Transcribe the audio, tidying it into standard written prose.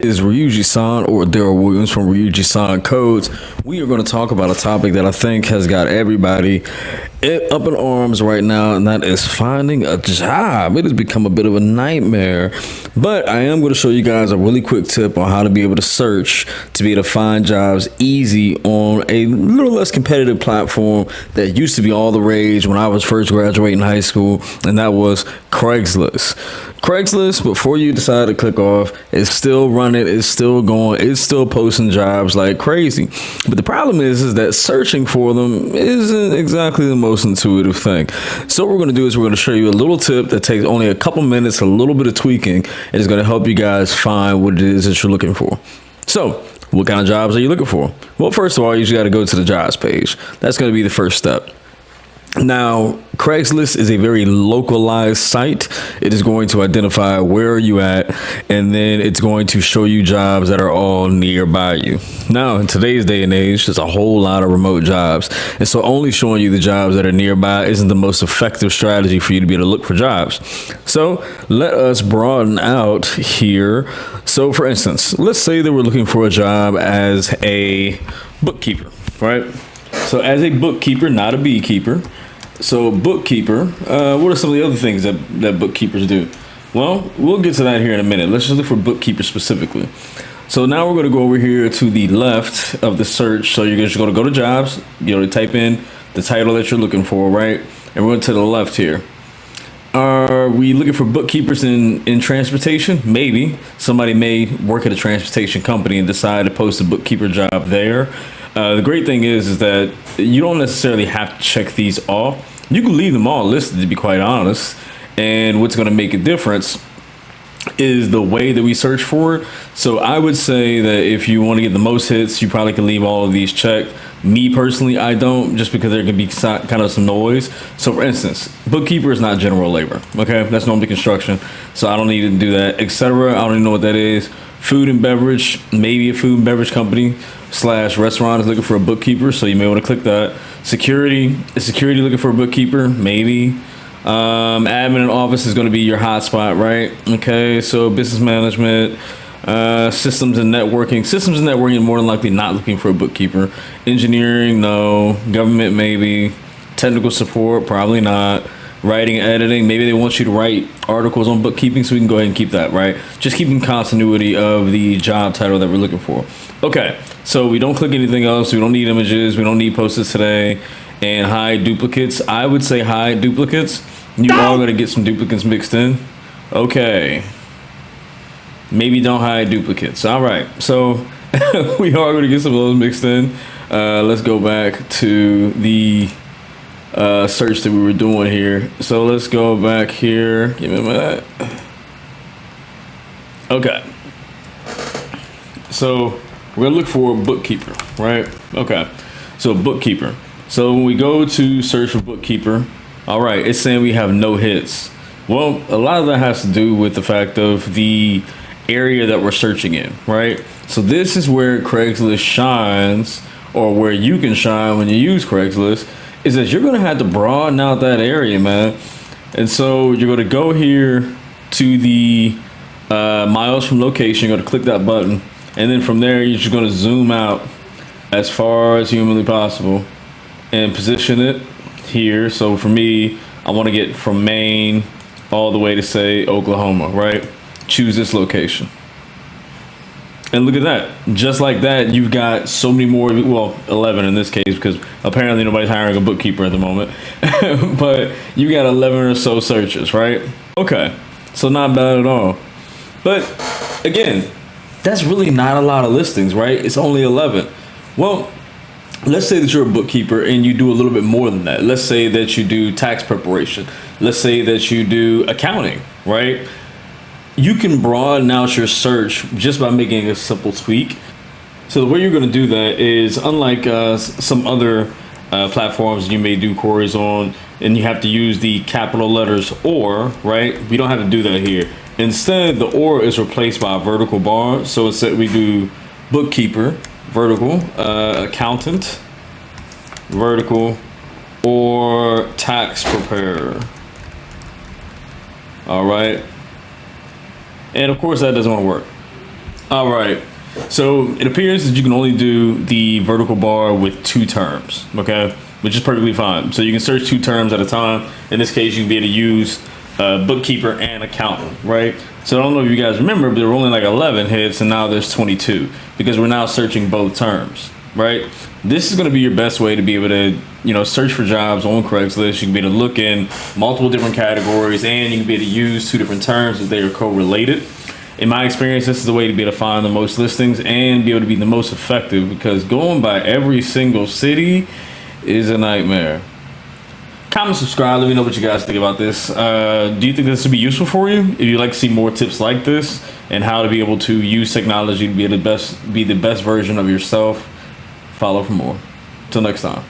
Is Ryuji San or Daryl Williams from Ryuji San Codes. We are going to talk about a topic that I think has got everybody up in arms right now, and that is finding a job. It has become a bit of a nightmare, but I am going to show you guys a really quick tip on how to be able to search to be able to find jobs easy on a little less competitive platform that used to be all the rage when I was first graduating high school, and that was Craigslist. Craigslist, before you decide to click off, is still running, it's still going, it's still posting jobs like crazy. But the problem is that searching for them isn't exactly the most intuitive thing. So what we're going to do is we're going to show you a little tip that takes only a couple minutes, a little bit of tweaking, and it's going to help you guys find what it is that you're looking for. So what kind of jobs are you looking for? Well, first of all, you just got to go to the jobs page. That's going to be the first step. Now, Craigslist is a very localized site. It is going to identify where are you at, and then it's going to show you jobs that are all nearby you. Now, in today's day and age, there's a whole lot of remote jobs, and so only showing you the jobs that are nearby isn't the most effective strategy for you to be able to look for jobs. So let us broaden out here. So for instance, let's say that we're looking for a job as a bookkeeper, right? So as a bookkeeper, not a beekeeper. So bookkeeper, what are some of the other things that bookkeepers do? Well, we'll get to that here in a minute. Let's just look for bookkeeper specifically. So now we're going to go over here to the left of the search. So you're just going to go to jobs, type in the title that you're looking for, right? And we're going to the left here. Are we looking for bookkeepers in transportation? Maybe. Somebody may work at a transportation company and decide to post a bookkeeper job there. The great thing is that you don't necessarily have to check these off. You can leave them all listed, to be quite honest. And what's going to make a difference is the way that we search for it. So I would say that if you want to get the most hits, you probably can leave all of these checked. Me personally, I don't, just because there can be kind of some noise. So for instance, bookkeeper is not general labor. Okay, that's normally construction. So I don't need to do that, etc. I don't even know what that is. Food and beverage, maybe a food and beverage company / restaurant is looking for a bookkeeper, so you may want to click that. Security, is security looking for a bookkeeper? Maybe. Admin and office is going to be your hotspot, right? Okay, so business management, systems and networking more than likely not looking for a bookkeeper. Engineering, no. Government, maybe. Technical support, probably not. Writing, editing, maybe they want you to write articles on bookkeeping, so we can go ahead and keep that, right? Just keeping continuity of the job title that we're looking for. Okay, so we don't click anything else. We don't need images. We don't need post-its today. And hide duplicates. I would say hide duplicates. You are going to get some duplicates mixed in. Okay. Maybe don't hide duplicates. All right, so we are going to get some of those mixed in. Let's go back to the search that we were doing here. So let's go back here. Give me a minute. Okay. So we're gonna look for a bookkeeper, right? Okay. So bookkeeper. So when we go to search for bookkeeper, all right, it's saying we have no hits. Well, a lot of that has to do with the fact of the area that we're searching in, right? So this is where Craigslist shines, or where you can shine when you use Craigslist, is that you're going to have to broaden out that area, man. And so you're going to go here to the miles from location. You're going to click that button. And then from there, you're just going to zoom out as far as humanly possible and position it here. So for me, I want to get from Maine all the way to, say, Oklahoma, right? Choose this location. And look at that. Just like that, you've got so many more, well, 11 in this case, because apparently nobody's hiring a bookkeeper at the moment. But you got 11 or so searches, right? Okay. So not bad at all. But again, that's really not a lot of listings, right? It's only 11. Well, let's say that you're a bookkeeper and you do a little bit more than that. Let's say that you do tax preparation. Let's say that you do accounting, right? You can broaden out your search just by making a simple tweak. So the way you're going to do that is, unlike some other platforms you may do queries on, and you have to use the capital letters or, right? We don't have to do that here. Instead, the or is replaced by a vertical bar. So instead we do bookkeeper, vertical, accountant, vertical, or tax preparer. All right. And of course that doesn't want to work. All right. So it appears that you can only do the vertical bar with 2 terms, okay? Which is perfectly fine. So you can search 2 terms at a time. In this case, you can be able to use bookkeeper and accountant, right? So I don't know if you guys remember, but there were only like 11 hits, and now there's 22 because we're now searching both terms, right? This is going to be your best way to be able to, search for jobs on Craigslist. You can be able to look in multiple different categories, and you can be able to use 2 different terms if they are correlated. In my experience, this is the way to be able to find the most listings and be able to be the most effective, because going by every single city is a nightmare. Comment, subscribe, let me know what you guys think about this. Do you think this would be useful for you? If you'd like to see more tips like this and how to be able to use technology to be the best version of yourself, follow for more. Till next time.